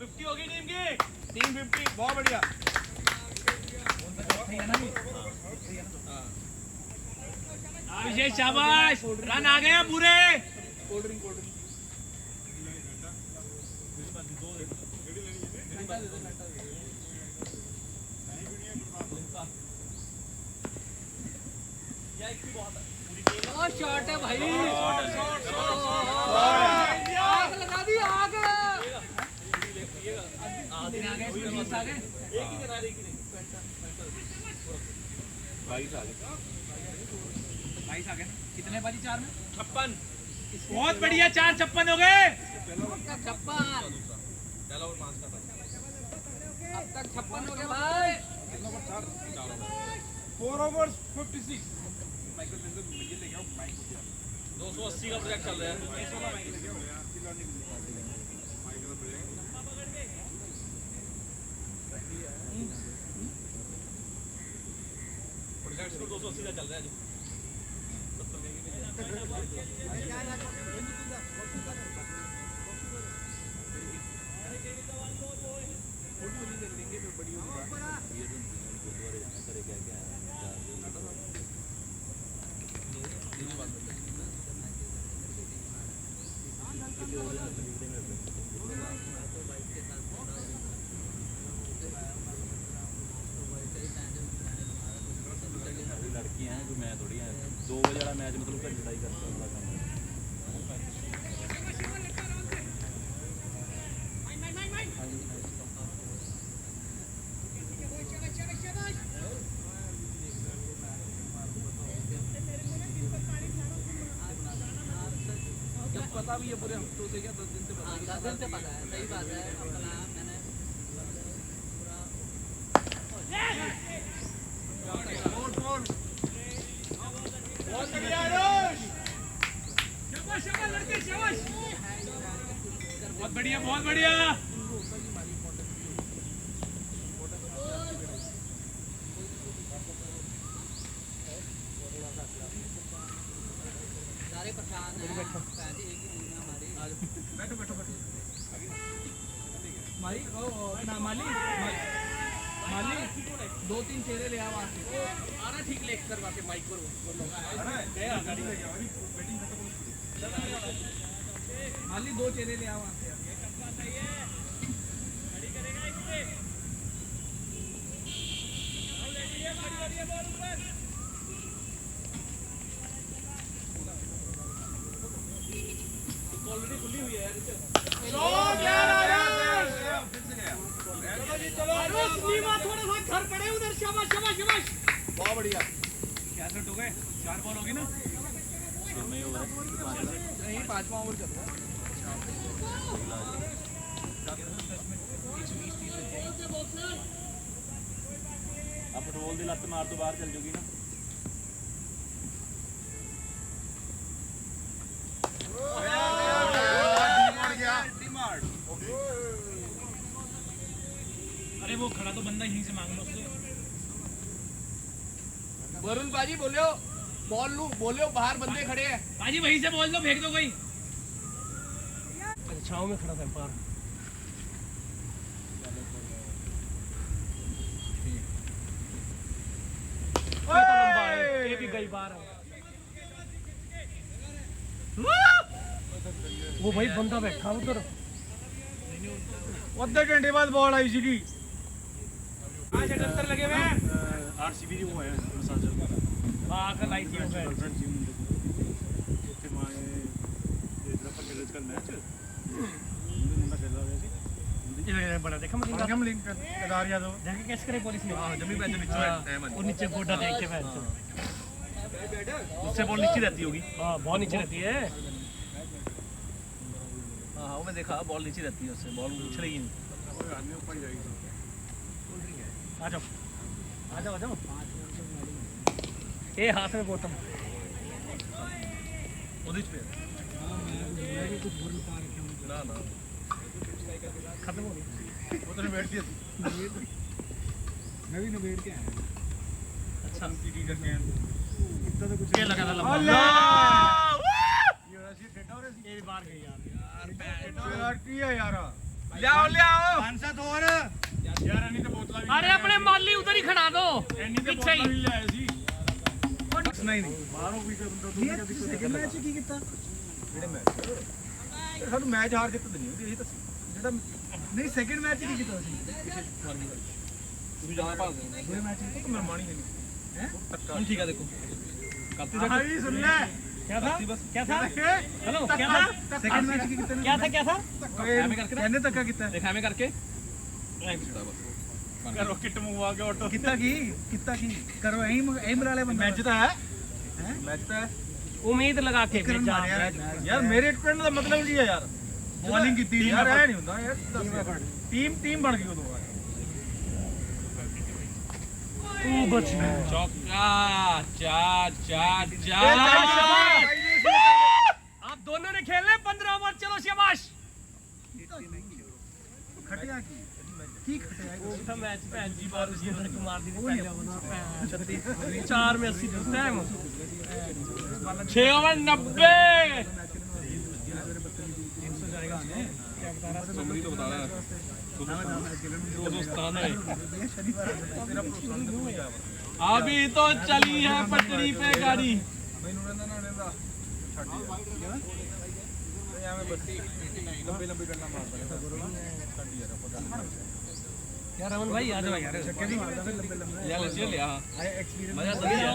50 होगी टीम की 350 बहुत बढ़िया अभिषेक शाबाश रन आ गए पूरे कोल्ड ड्रिंक शॉट है भाई आग लगा दी आग आ गए एक ही किनारे की नहीं 22 आ गए कितने बाजी 4 में 56 बहुत बढ़िया 4 56 हो गए 56 अब तक 56 हो गए भाई 4 overs 56 280 का प्रोजेक्ट चल रहा है प्रोजेक्ट 280 का चल रहा है लड़की हैं जो मैं थोड़ी है 2 बजे वाला मैच मतलब घर लड़ाई करता वाला काम पता भी है पूरे हफ्तों से क्या 10 दिन से पता है 10 दिन से पता है सही बात है अपना मैंने पूरा बहुत बढ़िया रोश शाबाश शाबाश लड़के शाबाश बहुत बढ़िया सारे परेशान हैं बैठो माली अपना माली 2-3 चेहरे ले आ वहाँ से आना ठीक ले करवा के माइक पर माली 2 चेहरे ले आ वहाँ से ऑलरेडी खुली हुई है थोड़ा सा घर पड़े उधर शाबाश बहुत बढ़िया क्या सेट हो गए 4 बॉल होगी ना नहीं 5वां ओवर चल रहा है अब फुटबॉल दी लत मार तो बाहर चल जूगी ना अरे वो खड़ा तो बंदा यहीं से मांग लो उससे वरुण बाजी बोलियो बॉल लू बोलियो बाहर बंदे खड़े हैं बाजी वहीं से बोल दो फेंक दो कोई छाव में खड़ा था पार ये भी गई बार वो भाई बंदा बैठा उधर आधे घंटे बाद बॉल आई सी 78 लगे हुए हैं आरसीबी वो है मसाजर आकर लाई थी उसमें माए इधर पर मैच मुंडा खेल रहा है ये बड़ा देखा मलिंग केदार यादव जाके कैसे करे पुलिस ने हां जमी पे नीचे है और नीचे गोडा देख के बैठ उससे बॉल नीचे रहती होगी हां बहुत नीचे रहती है हां वो मैं देखा बॉल नीचे रहती है उससे बॉल उछलेगी नहीं आदमी ऊपर जाएगी आ जाओ ये हाथ में बोतल उदित पे मैं भी कुछ बोल पा रहा हूं ना खत्म हो गई वो तो बैठ दिया मैं भी ना बैठ के आया अच्छा टीटी करके इतना तो कुछ क्या लगा था लंबा ये रसी डेटा और ये बाहर गई यार यार की है यार ਲਿਆਓ ਲਿਆਓ ਪੰਸਤ ਹੋਰ ਯਾਰ ਇੰਨੀ ਤੇ ਬੋਤਲਾਂ ਵੀ ਅਰੇ ਆਪਣੇ ਮਾਲੀ ਉਧਰ ਹੀ ਖੜਾ ਦੋ ਇੰਨੀ ਤੇ ਬੋਤਲਾਂ ਵੀ ਲਿਆਏ ਸੀ ਨਹੀਂ ਬਾਹਰੋਂ ਵੀ ਸੈਕਿੰਡ ਮੈਚ ਕੀ ਕੀਤਾ ਜਿਹੜੇ ਮੈਚ ਸਾਨੂੰ ਮੈਚ ਹਾਰ ਜਿੱਤ ਦੇਣੀ ਹੁੰਦੀ ਇਹ ਤਾਂ ਜਿਹੜਾ ਨਹੀਂ ਸੈਕਿੰਡ ਮੈਚ ਕੀ ਕੀਤਾ ਸੀ ਤੁਸੀਂ ਜ਼ਿਆਦਾ ਭਾਗ ਦੇ ਦੋ ਮੈਚ ਤੋਂ ਤਾਂ ਮਰਮਾਣੀ ਨਹੀਂ ਹੈ ਹੁਣ ਠੀਕ ਹੈ ਦੇਖੋ करती हाँ जी सुन ले क्या था हेलो क्या था सेकंड मैच की कितने क्या था कहने तक का कितना देखा में करके करो किट मूव आ गया ऑटो कितना की करो यही मिला ले मैच तो है मैच तो है उम्मीद लगा के भेजा यार मेरे स्टूडेंट का मतलब जी है यार बॉलिंग की यार ऐ नहीं हुंदा यार टीम बन गई उदों चौका चार आप दोनों ने खेले 15 ओवर चलो शाबाश खटिया की खटिया मैच भैन जी बार मार दी पहले ओवर 4 में 80 टाइम 6 ओवर 90 300 जाएगा क्या बता रहा है तो बता रहा है अभी तो चली है पटरी पे गाड़ी यार रमन भाई आ जाओ यार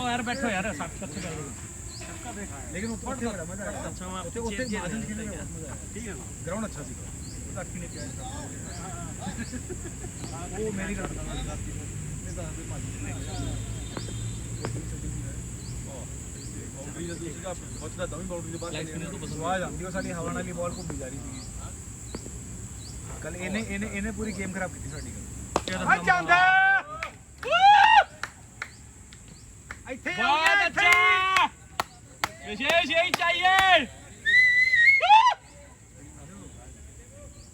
यार बैठो यार लेकिन ग्राउंड अच्छा सी वो मेरी हवा वाली बॉल को जा रही थी कल इन्हें पूरी गेम खराब की साडी विशेष यही चाहिए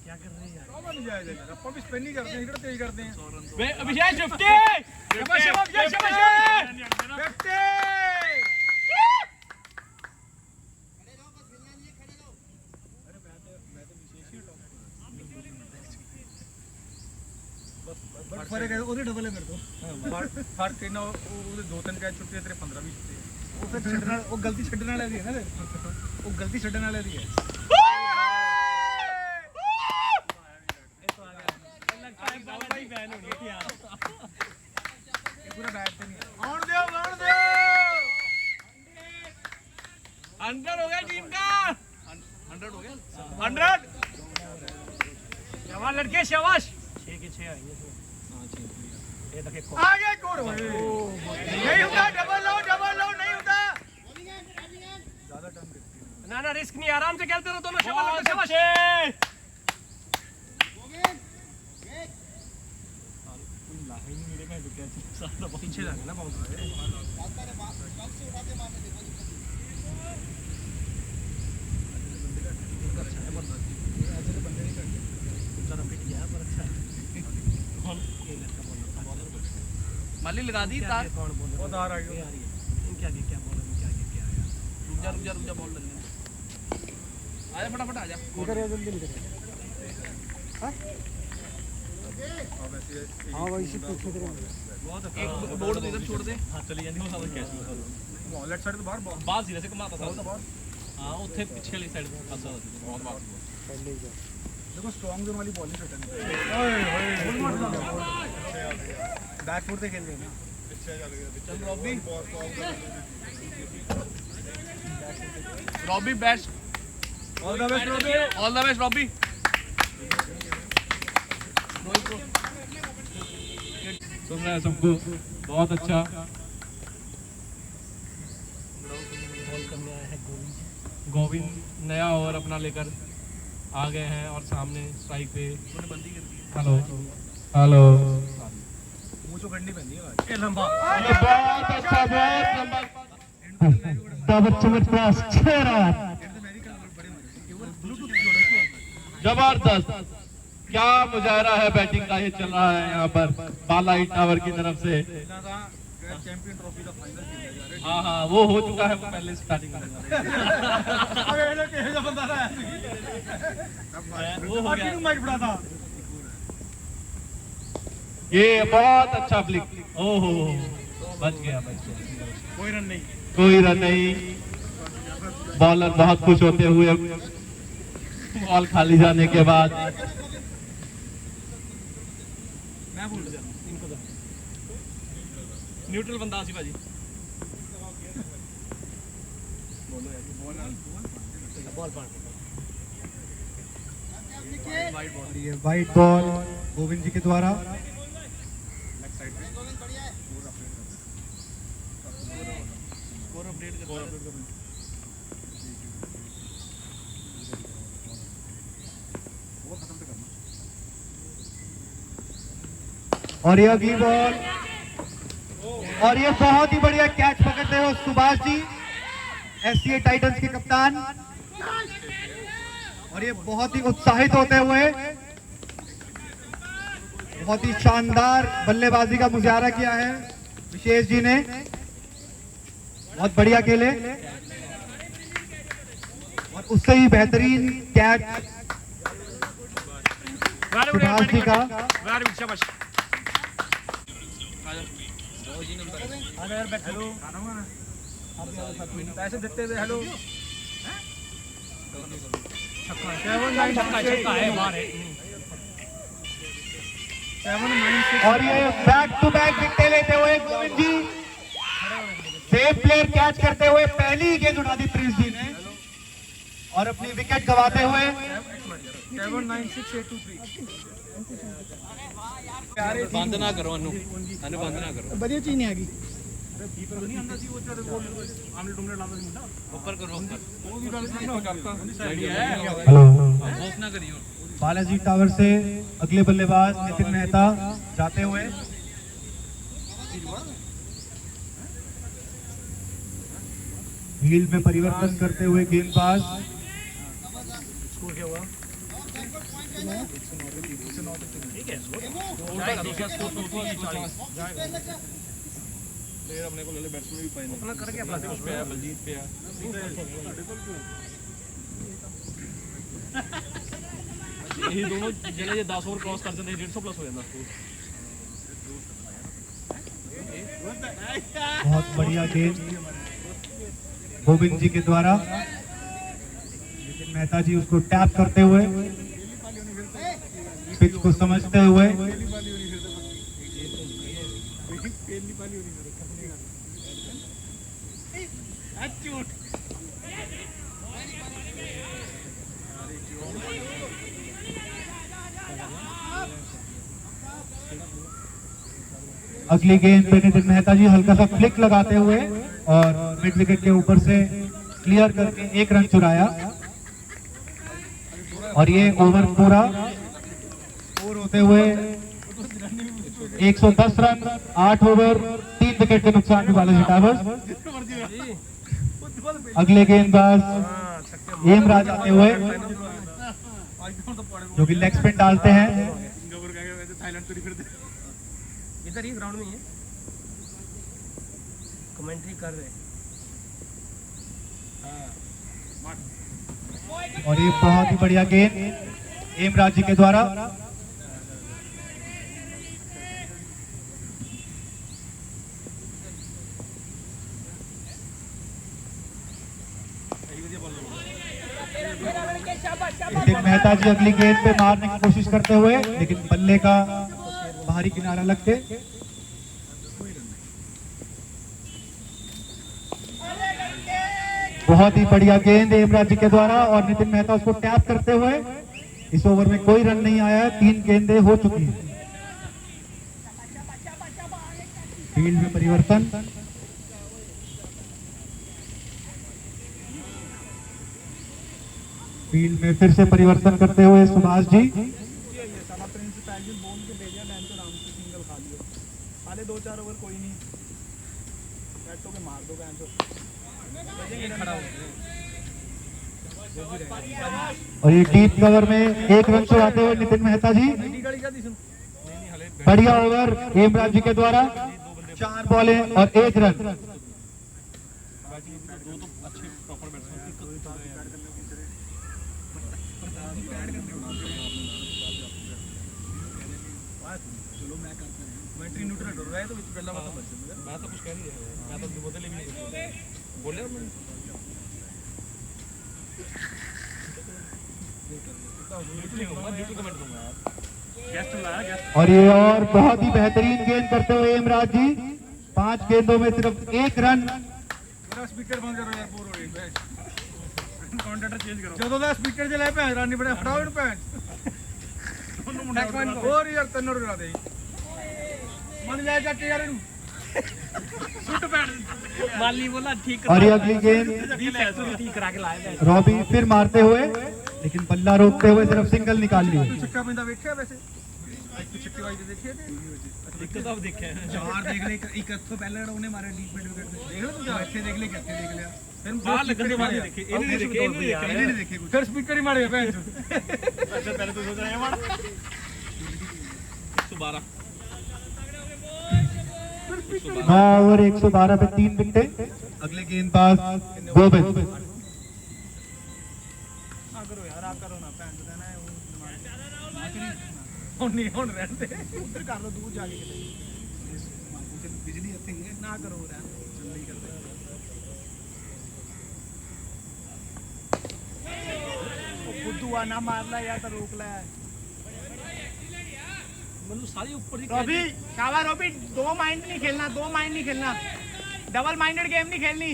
क्या कर रहे हैं यार ਆਪਾਂ ਵੀ ਸਪਿਨ ਹੀ ਕਰਦੇ ਹਾਂ ਜਿਹੜਾ ਤੇਜ਼ ਕਰਦੇ ਹਾਂ ਅਭਿਸ਼ੇਕ 50 ਸ਼ਾਬਾਸ਼ ਸ਼ਾਬਾਸ਼ ਸ਼ਾਬਾਸ਼ 50 फर्क है ਉਹਦੇ ਡਬਲ ਹੈ ਮੇਰੇ ਤੋਂ ਫਰਕ ਇਹਨਾਂ ਉਹਦੇ 2-3 ਕੈਚ ਛੁੱਟੇ ਤੇਰੇ 15 20 ਛੁੱਟੇ ਉਹ ਫਿਰ ਛੱਡਣ ਵਾਲਾ ਉਹ ਗਲਤੀ ਛੱਡਣ ਵਾਲੇ ਦੀ ਹੈ ਨਾ ਉਹ ਗਲਤੀ ਛੱਡਣ ਵਾਲੇ ਦੀ ਹੈ पूरा बैट पे नहीं आउट दो अंडर हो गया टीम का 100 हो गया 100 शाबाश लड़के शाबाश 6 के 6 आएंगे ये देखो आगे कोड नहीं होता डबल लो नहीं होता ज्यादा टर्न देती ना रिस्क नहीं आराम से खेलते रहो दोनों शाबाश शाबाश पीछे जाना ना बाउंस माली लगा दी तार कौन बोल रहा है तार आ गई क्या बोल रहा है क्या रुक जा बॉल लगने आजा फटाफट आजा इधर जल्दी निकल हां हां भाई से पीछे बहुत एक बोर्ड इधर छोड़ दे हां चली जानी वो सारा कैच बॉल लेफ्ट साइड तो बाहर सीधे से घुमाता था हां ਉੱਥੇ ਪਿੱਛੇ ਵਾਲੀ ਸਾਈਡ ਪਾਸਾ ਬਹੁਤ ਬਾਹਰ पहले ही देखो स्ट्रांग जोन वाली बॉल नहीं रिटर्न ओए बैक फुट से खेल रहे हैं ना पीछे चल गया चल Robbie best all the best Robbie सुन रहे हैं सबको बहुत अच्छा गोविंद नया ओवर अपना लेकर आ गए हैं और सामने स्ट्राइक पे हेलो मुझे करनी पैंदी है ये लंबा बहुत अच्छा बहुत लंबा डबल क्रॉस 6 रन जबरदस्त क्या मुजाहरा है बैटिंग का ये चल रहा है यहाँ पर बाला टावर की तरफ से चैंपियन ट्रॉफी का फाइनल खेला जा रहा है। हाँ हाँ वो हो चुका है, वो पहले स्टार्टिंग में वो हो गया। माइक पड़ा था। ये बहुत अच्छा फ्लिक, ओहो बच गया। कोई रन नहीं। कोई रन नहीं। बॉलर बहुत खुश होते हुए बॉल खाली जाने के बाद मैं भूल गया इनको तो न्यूट्रल बंदा सी भाजी। ये वाइट बॉल गोविंद जी के द्वारा। और ये अगली बॉल, और ये बहुत ही बढ़िया कैच पकड़ते हो सुभाष जी, एससीए टाइटंस के कप्तान। और ये बहुत ही उत्साहित होते हुए बहुत ही शानदार बल्लेबाजी का मुजाहरा किया है विशेष जी ने, बहुत बढ़िया खेले। और उससे ही बेहतरीन कैच सुभाष जी का। हेलो पैसे देते हुए हेलो और ये बैक टू बैक विकेटें लेते हुए गोविंद जी, सेफ प्लेयर कैच करते हुए पहली गेंद उठा दी प्रिंस जी ने और अपनी विकेट गंवाते हुए। 79623 बंद ना करो अनु, बंद ना करो। बढ़िया चीज नहीं आ गई। ऊपर करो हेलो, ऑफ ना करियो। बालाजी टावर से अगले बल्लेबाज नितिन मेहता जाते हुए। फील्ड में परिवर्तन करते हुए गेंदबाज। अपने को ले ले बैट्समैन भी पाएंगे अपना करके अपना उस पे है बलजीत पे है। यही दोनों जने जे 10 ओवर क्रॉस कर देते 150 प्लस हो जाता स्कोर। बहुत बढ़िया गेंद गोविंद जी के द्वारा। नितिन मेहता जी उसको टैप करते हुए, पिच को समझते हुए। अगली गेंद पे नितिन मेहता जी हल्का सा फ्लिक लगाते हुए और मिड विकेट के ऊपर से क्लियर करके 1 रन चुराया। और ये ओवर पूरा स्कोर होते हुए 110 रन, 8 ओवर 3 विकेट के नुकसान में बालाजी टावर्स। अगले गेंदबाज हेमराज आते हुए जो कि लेग स्पिन डालते हैं। इधर ही ग्राउंड में ही है, कमेंट्री कर रहे। और ये बहुत ही बढ़िया गेंद हेमराज जी के द्वारा। नितिन मेहता जी अगली गेंद पे मारने की कोशिश करते हुए, लेकिन बल्ले का बाहरी किनारा लगते। बहुत ही बढ़िया गेंद हेमराज जी के द्वारा और नितिन मेहता उसको टैप करते हुए। इस ओवर में कोई रन नहीं आया, 3 गेंदें हो चुकी हैं। फील्ड में परिवर्तन। फील्ड में फिर से परिवर्तन करते हुए सुभाष जी। आधे 2-4 ओवर कोई नहीं, बैटों के मार दो और ये डीप कवर में 1 रन चुराते हुए नितिन मेहता जी। बढ़िया ओवर हेमराज जी के द्वारा। 4 बॉलें और 1 रन। दो तो अच्छे प्रॉपर बैट्समैन मैं न्यूट्रल डर रहा है तो पहला मतलब मैं तो कुछ कह नहीं रहा, मैं तो बोले भी नहीं बोले उन्होंने न्यूट्रल कमेंट दूंगा यार। गेस्ट लाया गेस्ट। और ये और बहुत ही बेहतरीन गेंद करते हुए इमराज जी 5 गेंदों में सिर्फ 1 रन। मेरा स्पीकर बंद करो यार, बोर हो रही है। कंटेंट चेंज करो। ਜਦੋਂ ਦਾ स्पीकर ਚਲਾਏ ਭੈਣ ਰਾਨੀ ਬੜੇ ਫੜਾਓ ਇਹਨੂੰ ਭੈਣ। ਉਹਨੂੰ ਮੁੰਡਾ ਹੋਰ ਯਾਰ ਤੈਨੂੰ ਰਗਾ ਦੇ। ਮੰਨ ਲੈ ਜੱਟ ਯਾਰ ਇਹਨੂੰ। ਸੁੱਟ ਭੈਣ। माली बोला ठीक और ये अगली गेंद ठीक करा के लाए रॉबी फिर मारते हुए, लेकिन बल्ला रोकते हुए सिर्फ सिंगल निकाल लिए। ਛੱਕਾ ਪੈਂਦਾ ਵੇਖਿਆ ਵੈਸੇ? ਇੱਕ ਛੱਕੇ ਵਾਈ ਦੇਖਿਆ ਤੇ एक तो अब देखे हैं ਚਾਰ ਦੇਖ ਲੈ, ਇੱਕ ਇੱਥੋਂ ਪਹਿਲਾਂ ਜਿਹੜਾ ਉਹਨੇ ਮਾਰਿਆ ਡੀਪ ਮਿਡ ਵਿਕਟ ਤੇ ਦੇਖ ਲੈ ਤੂੰ ਜਾ ਇੱਥੇ ਦੇਖ ਲੈ ਕਿੱਥੇ ਦੇਖ ਲਿਆ ਫਿਰ ਬਾਹਰ ਲੱਗਣ ਦੇ ਬਾਅਦ ਨਹੀਂ ਦੇਖੇ, ਇਹਨੇ ਨਹੀਂ ਦੇਖੇ, ਇਹਨੇ ਨਹੀਂ ਦੇਖੇ ਕੁਝ। ਫਿਰ ਸਪੀਕਰ ਹੀ ਮਾਰਿਆ ਭੈਣ ਚੋ। अच्छा पहले तो सोच रहे हैं 112 9 ओवर 112 पे 3 विकेटें। अगले गेंदबाज गोविंद। ਆ ਕਰੋ ਯਾਰ, ਆ ਕਰੋ ਨਾ ਭੈਣ ਦਾ ਨਾ ਉਹ ਹੁਣ ਨਹੀਂ ਹੁਣ ਰਹਿਣ ਦੇ, ਉੱਧਰ ਕਰ ਲਓ ਦੂਰ ਜਾ ਕੇ ਕਿਤੇ। ਬਿਜਲੀ ਇੱਥੇ ਹੀ ਹੈ ਨਾ, ਕਰੋ ਰਹਿਣ ਜਲਦੀ ਕਰਦੇ। ਉਹ ਬੁੱਧੂ ਆ ਨਾ ਮਾਰ ਲੈ ਯਾਰ, ਤਾਂ ਰੋਕ ਲੈ। मतलब सारी ऊपर ही रॉबी शाबाश रॉबी, दो माइंड नहीं खेलना, दो माइंड नहीं खेलना, डबल माइंडेड गेम नहीं खेलनी।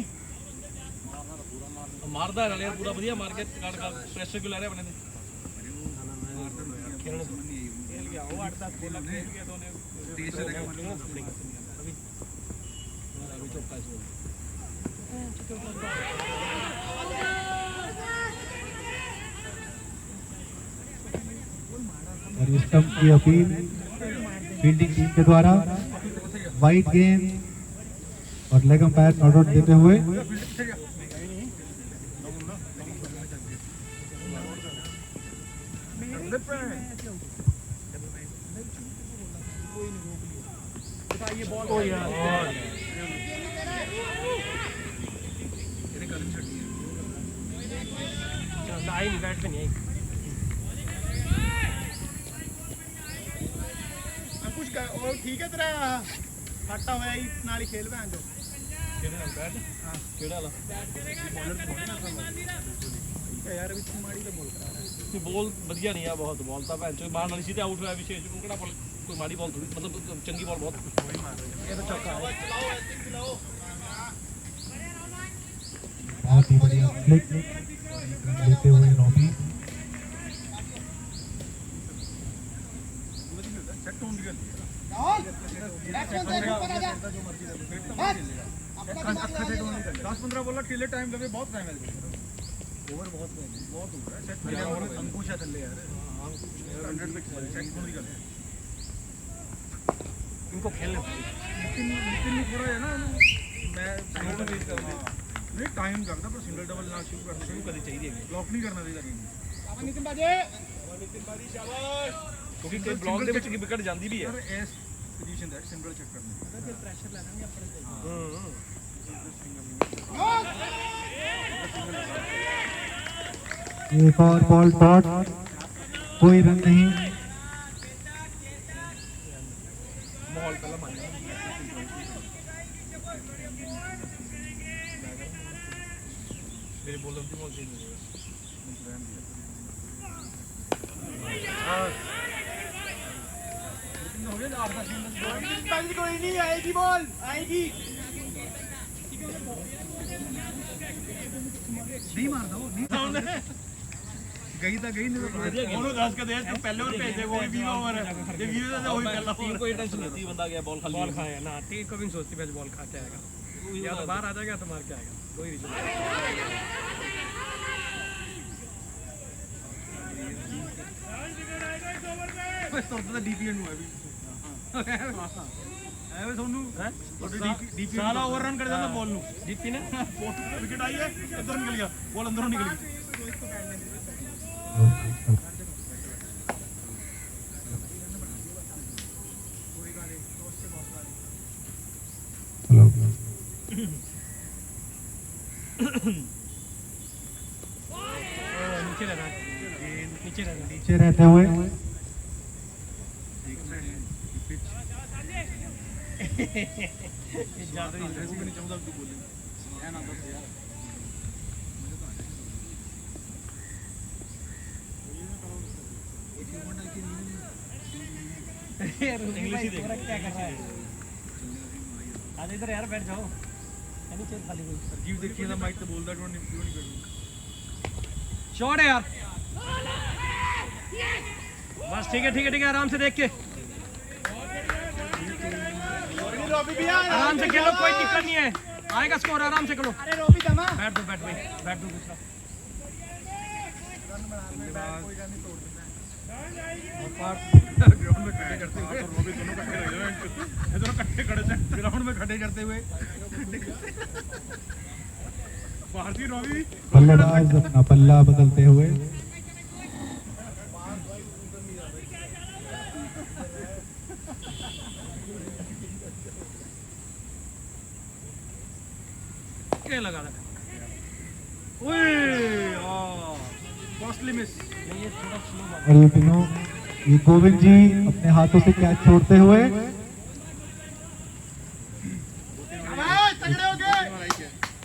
मारदा है यार पूरा बढ़िया मार के काट का प्रेशर क्यों ले रहे बने खेल गया वो 8-10 बॉल खेल गया तो ने तेज से देखा अभी चौका है और इस स्टंप की अपील फील्डिंग टीम के द्वारा वाइड गेंद और लेग अंपायर नॉट आउट देते हुए। ये बॉल आई नहीं, बैट पे नहीं आई। कुछ और ठीक है तेरा फटा होया ही नाल ही खेल भैन जो बैट केड़ा वाला यार अभी तू माड़ी तो बोल रहा है कोई बॉल बढ़िया नहीं है, बहुत बॉल था भैन चो मारन वाली सीधे आउट होया विशेष उनका बॉल कोई माड़ी बॉल थोड़ी, मतलब चंगी बॉल बहुत वही मार रहा है, ये तो चौका है। बहुत ही बढ़िया फ्लिक लेते हुए रॉबी। सेट होने गया 10-15 बॉल खेले, टाइम लगे, बहुत टाइम है ओवर, बहुत हो रहा है सेट मिले और अंकुश है थल्ले यार 100 पे सेट होने गया। इनको खेलने लेकिन थोड़ा है ना, मैं स्लो तेज कर दे नहीं, टाइम लगता पर सिंगल डबल ना शुरू करनी चाहिए, ब्लॉक नहीं करना चाहिए नितिन बाजे। क्योंकि कई ब्लॉक ਦੇ ਵਿੱਚ ਵਿਕਟ ਜਾਂਦੀ भी है sir as position that single check करना फिर प्रेशर लेना नहीं अपने एक और बॉल डॉट, कोई रन नहीं। माहौल पहला मान मेरे बॉलर की बॉल चेंज हो गई। कोई नहीं आएगी, बॉल आएगी नहीं मार दो, नहीं गई तो गई, नहीं ਉਹਨੂੰ ਦੱਸ ਕੇ ਦੇ ਤੂੰ ਪਹਿਲੇ ਵਾਰ ਭੇਜ ਦੇ ਕੋਈ 20 ओवर है ये 20 ਦਾ ਹੋਈ ਪਹਿਲਾ टीम को टेंशन नहीं थी, बंदा गया बॉल खाली बॉल खाया ना, टीम को भी नहीं सोचती मैच बॉल खा के आएगा, या तो बाहर आ जाएगा तो मार के आएगा, कोई रीजन नहीं। बस तो डीपीएन हुआ अभी है वे सोनू डीपी साला ओवररन कर देता बॉल नु, डीपी ने विकेट आई है, इधर निकल गया बॉल, अंदरों निकल गई। पीछे रहते हुए इंग्लिश ही देख क्या कर रहा है। आज इधर यार बैठ जाओ। नहीं चल खाली कोई सरजीव देखिए ना माइक तो बोलता क्यों नहीं शॉट है यार। बस ठीक है आराम से देख के आराम से खेलो, कोई दिक्कत नहीं है, आएगा स्कोर, आराम से खेलो। अरे रोबी दमा बैठ दो दूसरा। ग्राउंड में खड़े करते हुए रोबी दोनों इकट्ठे लगे हुए हैं, दोनों इकट्ठे खड़े थे ग्राउंड में खड़े करते हुए भारतीय रोबी बल्लेबाज अपना पल्ला बदलते हुए क्या लगा रहा कॉस्टली मिस। नहीं, ये थोड़ा स्लो मार। और ये तीनों, ये गोविंद जी अपने हाथों से कैच छोड़ते हुए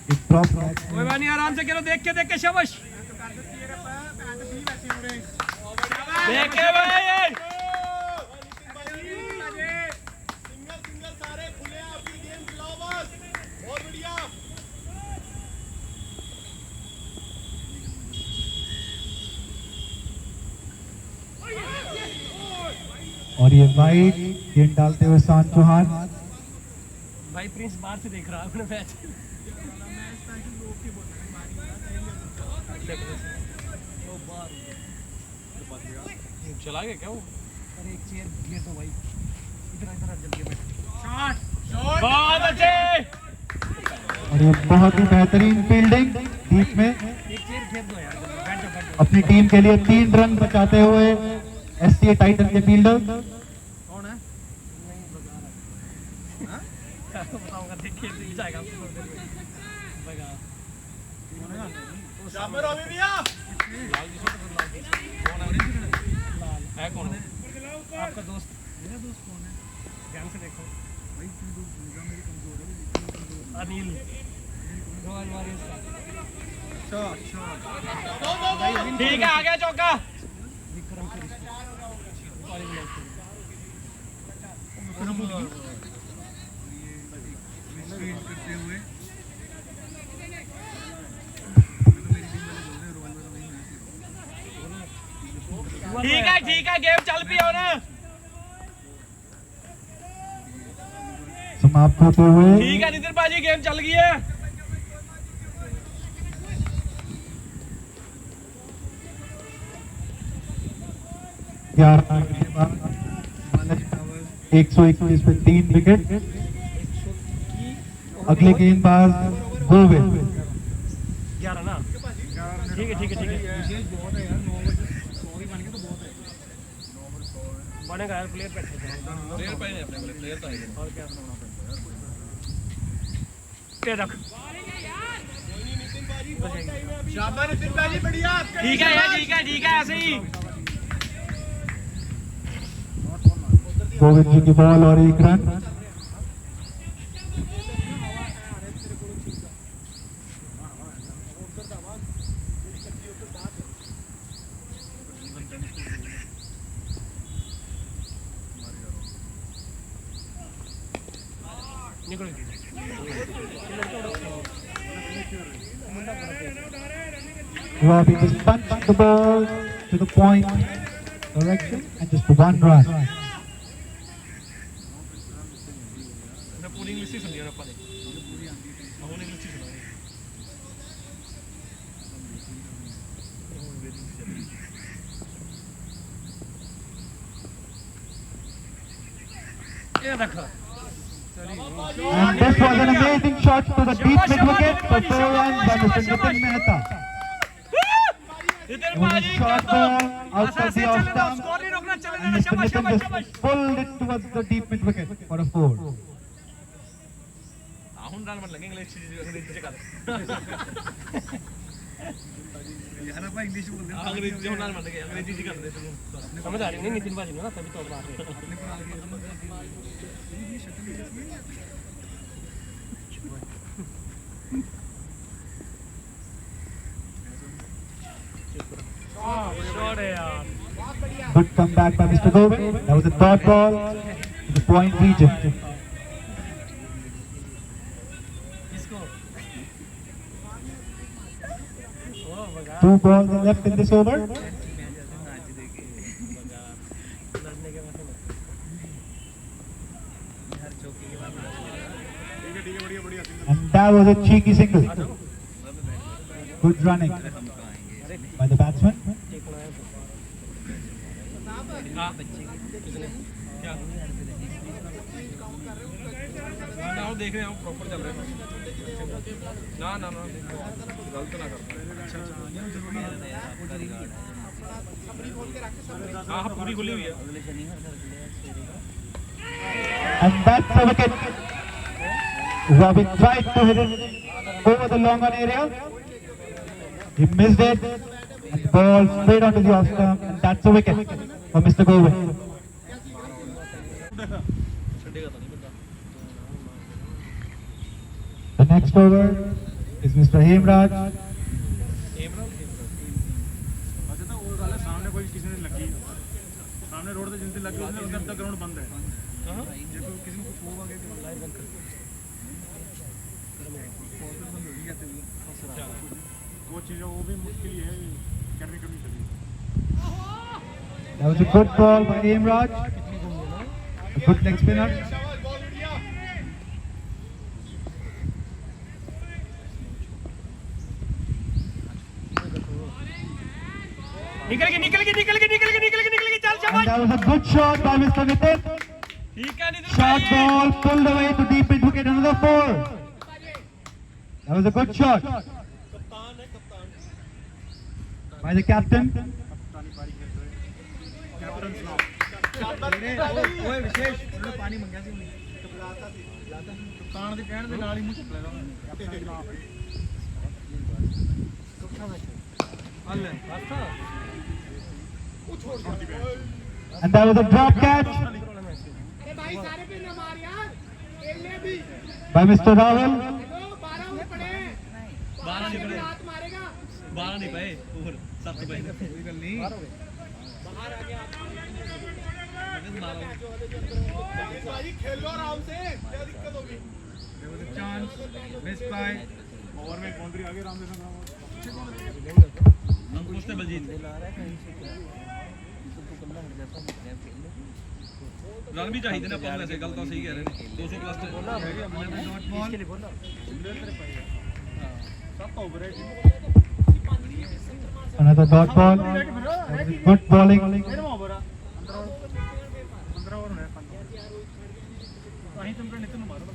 एक ड्रॉप कैच कोई बात नहीं, आराम से खेलो, देख के शाबाश। देखे भाई और ये वाइड गेंद डालते हुए शान चौहान। भाई प्रिंस बाहर से देख रहा है अपने मैच। चला गया क्या वो? अरे एक चेयर गिर तो भाई, इधर जल्दी बैठ। शॉट बहुत अच्छे। और ये बहुत ही बेहतरीन फील्डिंग बीच में, एक चेयर गिर दो यार, बैठ जाओ। अपनी टीम के लिए 3 रन बचाते हुए एसटीए टाइटन के फील्डर। कौन है? बताऊंगा, देखिए दिख जाएगा है कौन आपका दोस्त? मेरा दोस्त कौन है? ध्यान से देखो भाई, अनिल रॉयल वॉरियर्स का। ठीक है, आ गया चौका। विक्रम के करते हुए ठीक है गेम चल भी हो ना। समाप्त होते हुए ठीक है नितिन भाजी, गेम चल गई है। के बाद 121 पे 3 विकेट। अगले गेंदबाज गोविंद। 11 ना, ठीक है विशेष बहुत है यार, 9 ओवर 100 ही बन गए तो बहुत है। बनेगा यार, प्लेयर बैठे प्लेयर पहले अपने प्लेयर तो है और क्या के रख। शाबाश नितिन भाई, बढ़िया। ठीक है यार, ठीक है ऐसे ही। गोविंद जी की बॉल और 1 run. Robbie just punched the ball to the point direction and just 1 run. पूरी इंग्लिश ही सुनी है अपन ने, इंग्लिश ही सुना ये देखो। And this was an amazing shot to the deep mid-wicket for 4 runs by Mr. Nitin Mehta. Nitin It was a भाजी short ball outside the off stump score नहीं रोकना, चले and जाना। Mr. शाबाश Nitin just pulled it towards the deep mid-wicket for a 4. हुन run मन लगेंगे, अंग्रेजी सिखा दो। यार आप इंग्लिश बोलते हैं अंग्रेजी होना मान गए अंग्रेजी जी करते थे समझ आ रही नहीं नितिन भाजी ने ना तभी तो मार रहे अपने पर आ गया ये शक्ल शॉट है यार Good comeback by Mr. Govind. That was a third ball in the point region. इसको ओ बगा 2 balls are left in this over. लड़ने के बाद हर चौकी के बाद ठीक है बढ़िया बढ़िया And that was a cheeky single. Good running by the batsman. हां किसने क्या ना वो देख रहे हैं प्रॉपर चल रहे हैं ना ना ना गलत ना कर हां हां पूरी खुली हुई है And that's a wicket. Robin tried to hit it over the long on area. He missed it. And the ball straight onto the off stump. And that's a wicket for Mr. Govind. The next over is Mr. Hemraj. अच्छा तो वो वाले सामने कोई किसी ने लगी सामने रोड पे जिनसे लगी उसने उधर तक ग्राउंड बंद है हां जब किसी को कुछ होगा कि लाइव बंद कर वो चीज वो भी मुश्किल ही है करनी चाहिए That was a good ball by Hemraj. A good leg spinner. निकल के चल And शाबाश that was a good shot by Mr. Nitin. ठीक है नितिन Short भाई ball pulled away to deep mid to get another 4. That was a good shot by the captain. Captain स्नॉप ओए विशेष उन्होंने पानी मंगाया ਸੀ ਕਪਤਾਨ ਦੇ ਕਹਿਣ ਦੇ ਨਾਲ ਹੀ ਮੂੰਹ ਚੁੱਕ ਲੈਦਾ ਕੈਪਟਨ स्नॉप ਹੱਲੇ ਉਹ ਛੋੜ ਦਿੱਤੀ And that was a drop catch भाई सारे पे न मार यार खेलने भी by Mr. Rahul. 12 हुए पड़े 12 नहीं पड़े हाथ मारेगा 12 नहीं पाए और 7 पाए कोई गल नहीं बाहर आ गया भाई खेलो आराम से क्या दिक्कत होगी there was a chance miss by over में बाउंड्री आगे आराम से अंकुश ने बलजीत रन भी चाहिए ना अपन वैसे गल तो सही कह रहे हैं 200 plus Another dot ball. That was a good bowling. 15 over 15 over होने 5 वहीं तुम कर नितिन मारो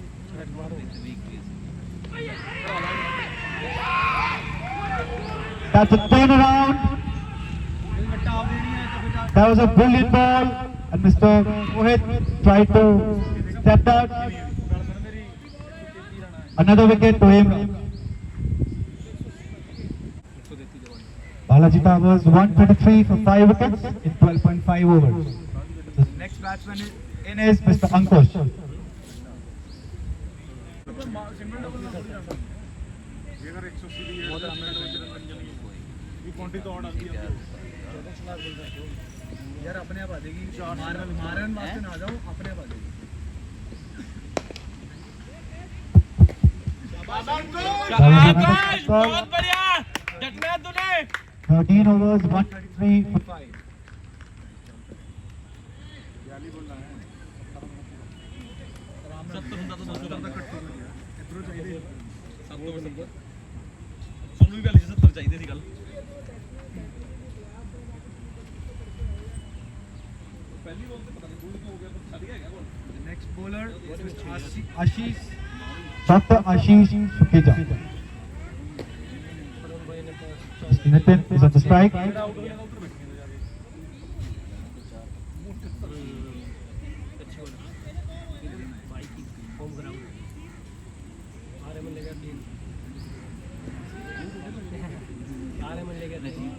That's a turnaround. That was a brilliant ball. And Mr. Mohit tried to step out. Another wicket to him. Balaji Towers 133 for 5 wickets in 12.5 overs. The next batsman in is Mr. Ankush. अगर 180 की quantity तो और आती है यार अपने आप आ जाएगी मारन वास्ते ना आ जाओ अपने आप आ जाएगी शाबाश बहुत बढ़िया जटना तूने 13 overs 133 for 5. याली बोल रहा है 70 ਹੁੰਦਾ ਤਾਂ 200 तक कट कर दिया इधरों चाहिए 7 over 70 सोनू भी 70 चाहिए ਸੀ ਗੱਲ ਪਹਿਲੀ ਬੋਲ ਤੇ ਪਤਾ ਨਹੀਂ ਕੋਈ ਹੋ ਗਿਆ ਪਰ ਛੱਡ ਗਿਆ ਗੋਲ next bowler Ashish. Dr. Ashish Sukeja. Nitin is on the strike.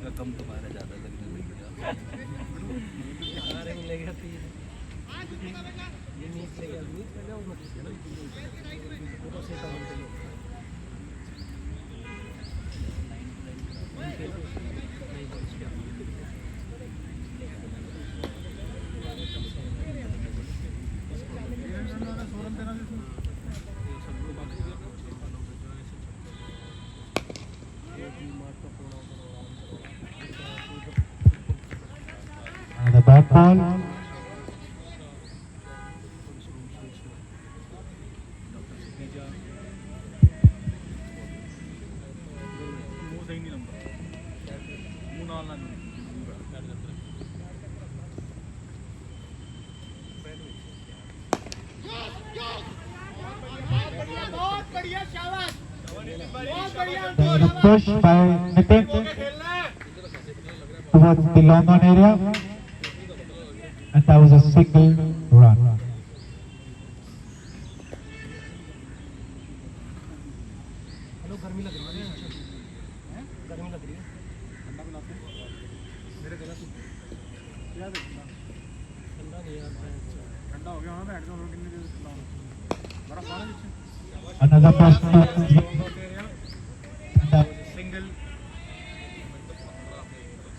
रकम तुम्हारा ज़्यादा लगने लगी। अरे मिलेगा तीन ये नीच लेगा नीच लेगा वो मत वो से काम करो The back ball. सही नहीं लंबा मुंह नाल ना बहुत बढ़िया शाबाश बहुत बढ़िया There is a push by Nitin towards the long on area, and that was a single run. Hello गर्मी लग रही है गर्मी लग रही है मेरे गला से क्या देखना ठंडा नहीं यार ठंडा हो गया ना बैठ जाओ कितने देर चलाना बड़ा खाना पीछे Another push to single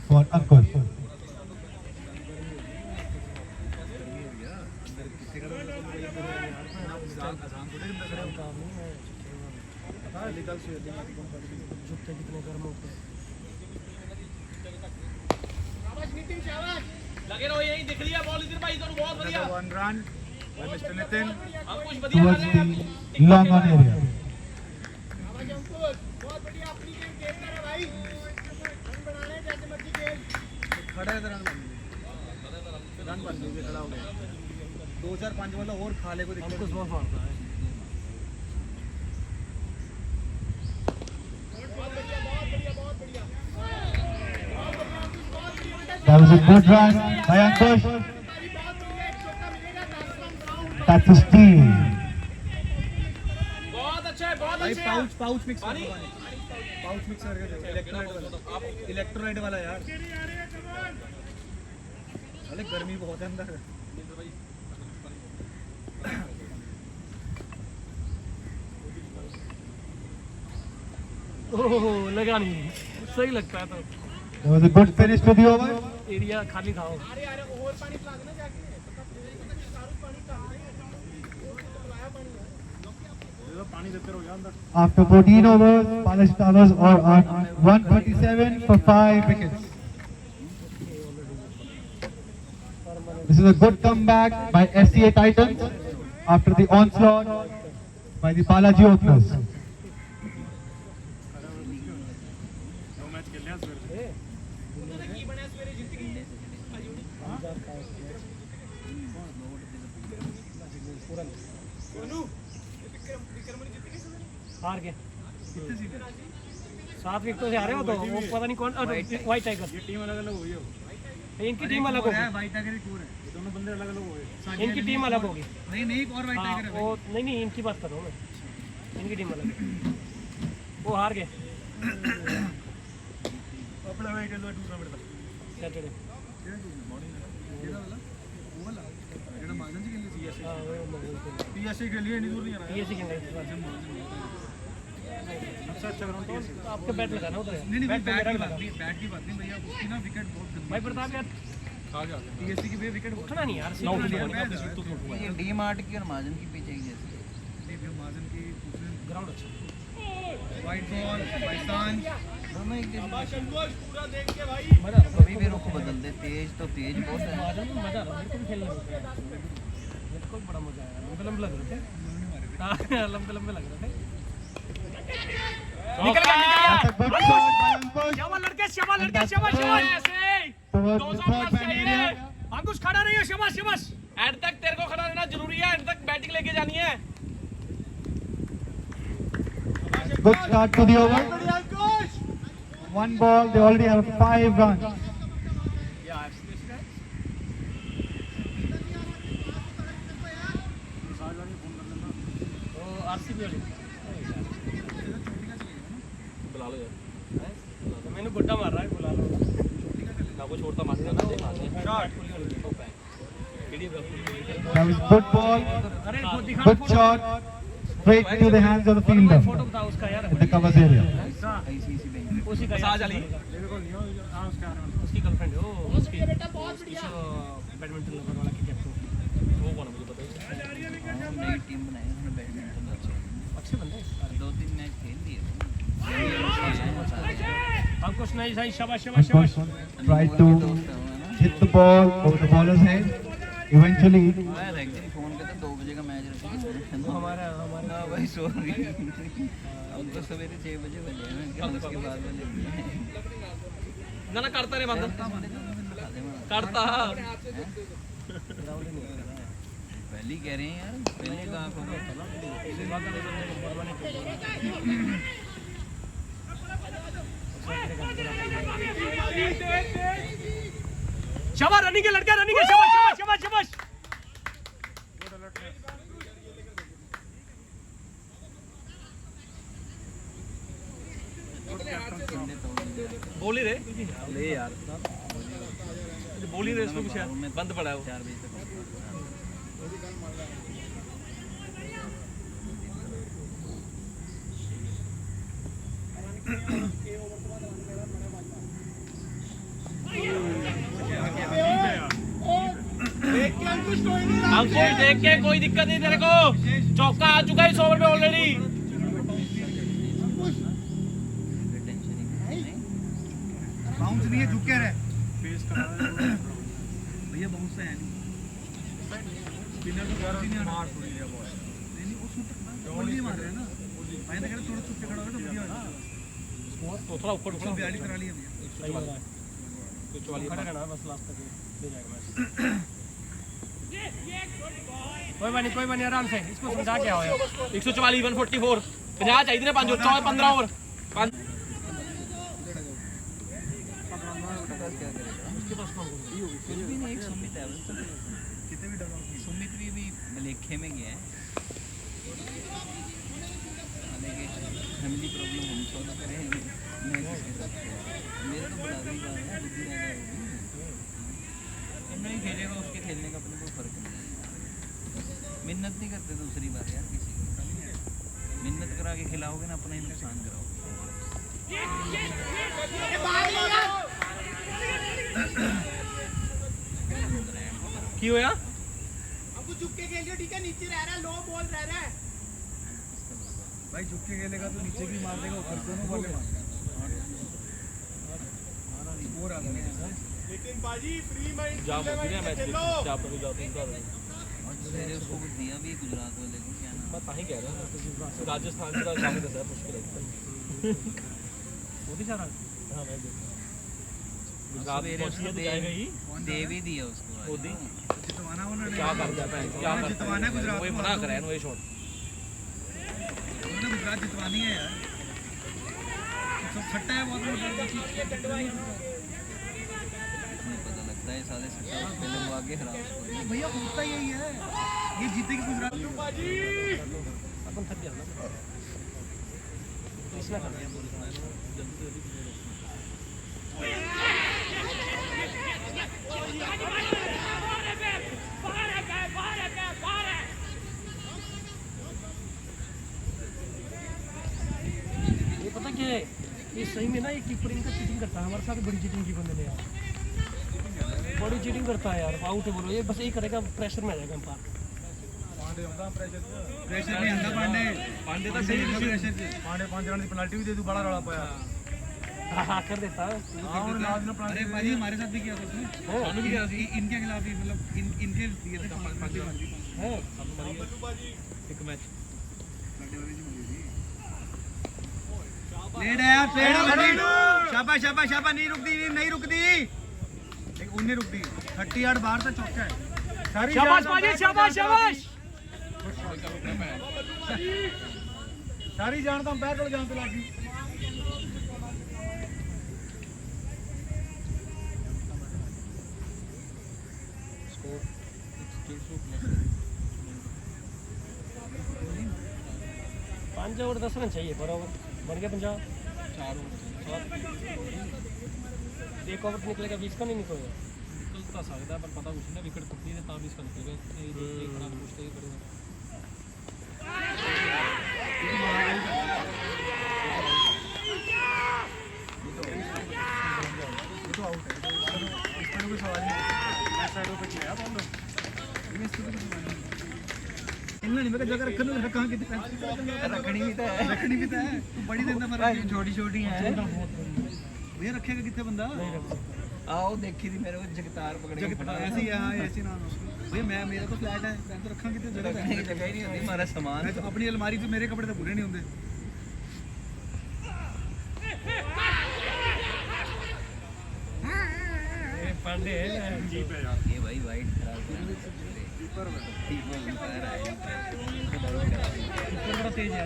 for Ankush. जुत्ते कितने गर्म होते हैं शाबाश नितिन शाबाश लगे रहो यही दिख लिया बॉल इधर भाई तो बहुत बढ़िया one run by mister Nitin Ankush बढ़िया Towards खेल रहे हैं the long on area. शाबाश अंकुश बहुत बढ़िया अपनी गेम खेल रहा है भाई रन बनाने जैसे मर्जी खेल खड़ा है रन बन गए खड़ा हो गया 2-4-5 वाला और खा ले को दिक्कत कुछ बहुत मारता है That was a good run by Ankush. That's a steal. बहुत अच्छा है बहुत भाई अच्छा है पाउच मिक्स पाउच मिक्स करके दो इलेक्ट्रोलाइट वाला यार अरे गर्मी बहुत है अंदर ओह लगा नहीं सही लगता है तो That was a good finish to the over. Area खाली था वो। अरे अरे और पानी पिला देना जाके शाहरुख पानी कहाँ है पिलाया पानी है पानी देते रहो यार अंदर After 14 overs, Palace Towers are on 137 for 5 wickets. This is a good comeback by SCA Titans after the onslaught by the Balaji openers. दो मैच खेल लिया सवेरे हार गया 7 विकेटों से हारे हो तो वो पता नहीं कौन व्हाइट टाइगर ये टीम अलग अलग हुई है इनकी टीम अलग होगी व्हाइट टाइगर ही टूर है ये दोनों बंदे अलग अलग हुए इनकी टीम अलग होगी नहीं नहीं और व्हाइट हाँ, टाइगर है वो नहीं इनकी बात कर रहा हूँ मैं इनकी टीम अलग है। वो हार गए अपना वेट है दूसरा मेरे सैटरडे ਜਿਹੜਾ ਮਾਜਨ ਜੀ खेली सीएसए हाँ वो पीएसए के लिए नहीं दूर नहीं जाना पीएससी खेलना है अच्छा अच्छा ग्राउंड पीएसए आपको बैट लगाना उधर नहीं नहीं बैट तो मेरा बैट लगा की बात नहीं भैया उसकी ना विकेट बहुत गंदी भाई प्रताप यार पीएससी की भी विकेट उठना नहीं यार सीट ये डी मार्ट की और महाजन की पिच एक जैसी है। नहीं भैया माजन की ग्राउंड अच्छा वाइट बॉल पाकिस्तान दोनों एक जैसी पूरा देख के भाई मजा आ रहा कभी भी रुख बदल दे तेज तो तेज बहुत है मजा आ रहा मेरे को भी खेलना होता है मेरे को भी बड़ा मजा आया लंबे लंबे लग रहे थे हाँ लंबे लंबे लग रहे थे निकल गया That's a good shot by Ankush शाबाश लड़के शाबाश लड़के शाबाश शाबाश ऐसे towards the 200 third plus man चाहिए area. अंकुश खड़ा रहिए शाबाश शाबाश एंड तक तेरे को खड़ा रहना जरूरी है एंड तक बैटिंग लेके जानी है Good start to the over. One ball, they already have 5 runs. वो आरसीबी वाली बुला लो यार मैंने गुड्डा मार रहा है बुला लो That was good ball, good shot, straight into the hands of the fielder in the covers area. ICC bank उसी का साज अली उसकी गर्लफ्रेंड है वो उसकी बैडमिंटन वाला की कैप्टन वो कौन है मुझे पता है। नई टीम बनाई उन्होंने बैडमिंटन अच्छे बंदे 2-3 मैच खेल लिए अंकुश नहीं सही शाबाश शाबाश शाबाश Tried to hit the ball over the baller's head. Eventually, actually phone पे तो 2 बजे का मैच रखा हमारा ना भाई सो गई हम तो सवेरे 6 बजे बजे हैं उसके बाद में ना ना करता रे बंदा करता पहले कह रहे हैं यार पहले कहाँ खोल शाबाश रनिंग के लड़का रनिंग के शाबाश शाबाश शाबाश शाबाश बोली रे ले यार बोली रे इसमें कुछ यार बंद पड़ा है वो 4 बजे तक अंकुश देख के कोई दिक्कत नहीं तेरे को चौका आ चुका है इस ओवर में ऑलरेडी बाउंस नहीं है, झुक के रहे भैया बाउंस है नहीं स्पिनर तो बाउंस ही नहीं मार थोड़ी है बॉल नहीं वो शूट गोली मार रहे हैं ना मैं तो कह रहा थोड़ा चुप के खड़ा हो तो बढ़िया हो तो थोड़ा ऊपर 142 करा लिया भैया सही हो रहा है तो 44 खड़ा रहना बस लास्ट तक ले जाएगा मैच कोई बनी आराम से इसको समझा क्या होया 144 144 50 चाहिए ना 5 14 15 ओवर उसके पास कौन कुछ भी नहीं एक सुमित है कितने भी डबल सुमित भी मलेखे में गया है फैमिली प्रॉब्लम हम सॉल्व करें मैं किसके साथ मेरे तो बड़ा भी बात है बुद्धि आ जाएगी नहीं खेलेगा उसके खेलने का अपने कोई फर्क नहीं मिन्नत नहीं करते दूसरी बात यार किसी को मिन्नत करा के खिलाओगे ना अपना ही नुकसान कराओगे की होया हमको झुक के खेलियो ठीक है नीचे रह रहा है लो बॉल रह रहा है भाई झुक के खेलेगा तो नीचे भी मार देगा ऊपर दोनों बॉल मार और आ गया लेकिन बाजी फ्री माइंड जा मुझे मैच जा पर जा तुम कर मेरे उसको कुछ दिया भी गुजरात वाले को क्या नाम मैं ताही कह रहा हूं राजस्थान से काम कर सकता मुश्किल है वो भी सारा हां मैं गुजरात पहुंची तो जाएगा ही दे भी दिया उसको मोदी जितवाना उन्होंने क्या कर जाता है क्या कर जितवाना है गुजरात वो मना कर रहा है वो शॉट उन्होंने गुजरात जितवानी है यार सब खट्टा है बहुत नहीं पता लगता है साले सट्टा पे लगवा के हरा उसको भैया होता यही है ये जीतेगी गुजरात अपन थक गया ना इसमें कर दिया ये पता क्या है ये सही में ना ये कीपर इनका चीटिंग करता है हमारे साथ बड़ी चीटिंग की बंदे ने यार बड़ी चीटिंग करता है यार आउट है बोलो ये बस यही करेगा प्रेशर में आ जाएगा अंपायर प्रेशर नहीं आंदा पांडे तो सही प्रेशर पांडे 5 रन की पेनल्टी भी दे दू बड़ा रौला पाया हां कर देता है अरे भाई हमारे साथ भी किया था उसने सोनू भी किया इनके खिलाफ ही मतलब इनके दिए थे 5 रन है एक मैच लेट है यार प्लेट शाबाश शाबाश शाबाश नहीं रुकती एक उन्हें रुकती 38 बाहर से चौका है शाबाश बाजी शाबाश शाबाश सारी जान तो पैर को जान तो लगी पांच ओवर 10 रन चाहिए बराबर बन गया 50 4 ओवर एक ओवर निकलेगा 20 का नहीं निकलेगा ਨਿਕਲ ਤਾਂ ਸਕਦਾ ਪਰ ਪਤਾ ਕੁਛ ਨਹੀਂ ਵਿਕਟ ਟੁੱਟੀ ਤੇ ਤਾਂ ਵੀ ਇਸ ਨਿਕਲ ਗਿਆ ਇਹ ਖੜਾ ਕੁਛ ਤੇ ਕਰੇਗਾ तो आउट है इस पर कोई सवाल नहीं मैं साइड पे किया बॉल ये इस पर इन्ना नहीं मैं जगह रखने लगा कहां कितनी रखनी भी तो है तू बड़ी देंदा पर छोटी छोटी है भैया रखेगा कितने बंदा आओ देखी थी मेरे को जगतार पकड़ के जगत ऐसे ही हां ऐसे नाम उसको भैया मैं मेरा तो फ्लैट है मैं तो रखा कितने जगह रखने की जगह ही नहीं होती हमारा सामान मैं तो अपनी अलमारी से मेरे कपड़े तो पूरे नहीं होंगे पांडे जीप है यार ये भाई वाइट खराब कीपर बड़ा तेज है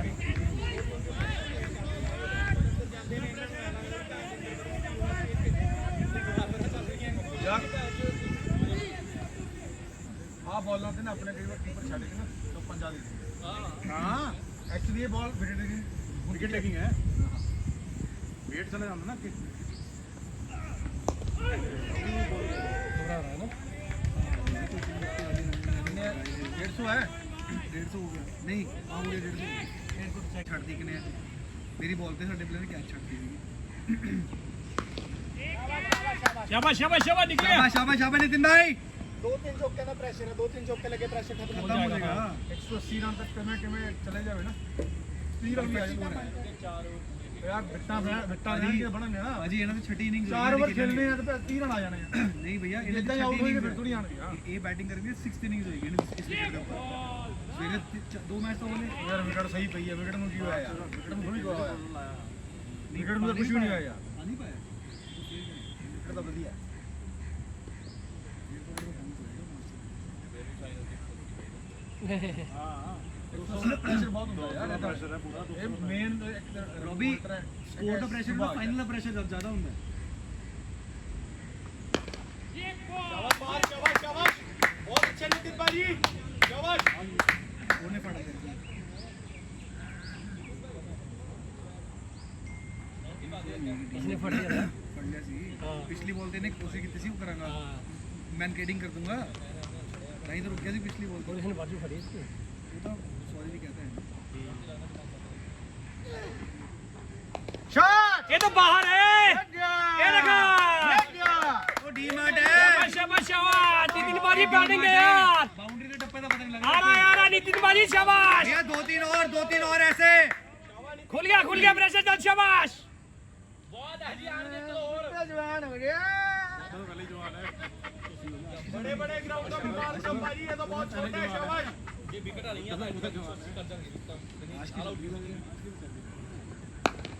हां बॉल ना अपने कई बार कीपर छाड़े ना तो पंजा दे हां एक्चुअली ये बॉल विकेट टेकिंग है वेट चले जाता ना कि घबरा रहा है ना 150 है 150 हो गया नहीं हाँ हो गया 150 चेक छड़ दी किने मेरी बॉल पे साडे प्लेयर कैच छड़ दी शाबाश शाबाश शाबाश निकले शाबाश शाबाश नितिन भाई 2-3 चौके का प्रेशर है 2-3 चौके लगे प्रेशर खत्म खत्म हो जाएगा 180 रन तक में चले जावे ना 3 रन भी आ जाए यार बिट्टा के बनने ना अजी ਇਹਨਾਂ ਦੀ ਛੱਡੀ ਇਨਿੰਗ 4 ਓਵਰ ਖੇਲਨੇ ਆ ਤੇ 30 ਰਨ ਆ ਜਾਣੇ ਆ ਨਹੀਂ ਭਈਆ ਇਹਨਾਂ ਦੀ ਆਊਟ ਹੋਈ ਫਿਰ ਥੋੜੀ ਆਣਗੇ ਇਹ ਬੈਟਿੰਗ ਕਰਨਗੇ 6th ਇਨਿੰਗ ਹੋਏਗੀ ਇਸ ਵਿਕਟ ਦੇ ਉੱਪਰ ਸਵੇਰੇ 2 ਮੈਚ ਤਾਂ ਹੋਣੇ ਯਾਰ ਵਿਕਟ ਸਹੀ ਪਈ ਹੈ ਵਿਕਟ ਨੂੰ ਕੀ ਹੋਇਆ ਯਾਰ ਵਿਕਟ ਨੂੰ ਥੋੜੀ ਹੋਇਆ ਵਿਕਟ ਨੂੰ ਕੁਝ ਵੀ ਨਹੀਂ ਹੋਇਆ ਯਾਰ ਨਹੀਂ ਪਾਇਆ ਵਿਕਟ ਤਾਂ ਵਧੀਆ प्रेशर बहुत होता है यार प्रेशर है पूरा ये मेन रॉबी स्कोर का प्रेशर ना फाइनल का प्रेशर ज्यादा होता है शाबाश शाबाश शाबाश बहुत अच्छे नितिन भाई शाबाश ਉਹਨੇ ਫੜ ਲਿਆ इसने फट लिया था ਫੜ ਲਿਆ ਸੀ ਪਿਛਲੀ ਬਾਲ ਤੇ ਨੇ ਕੋਸ਼ਿਸ਼ ਕੀਤੀ ਸੀ ਉਹ ਕਰਾਂਗਾ ਮੈਂ ਕੇਡਿੰਗ ਕਰ ਦੂੰਗਾ ਨਹੀਂ ਤਾਂ ਰੁਕ ਗਿਆ ਸੀ ਪਿਛਲੀ ਬਾਲ और इसने बाजू फड़ी इसकी वो तो सॉरी भी कहते हैं शॉट ये तो बाहर है ये देखा वो डीमार्ट है शाबाश शाबाश शाबाश नितिन बाजी बैटिंग है यार बाउंड्री के टप्पे का पता नहीं लगा आ रहा नितिन बाजी शाबाश भैया 2-3 और ऐसे खुल गया प्रेशर चल शाबाश जवान हो गया बड़े बड़े ग्राउंड का विकास संभाली है तो बहुत छोटे हैं शाबाश ये विकेट आ रही है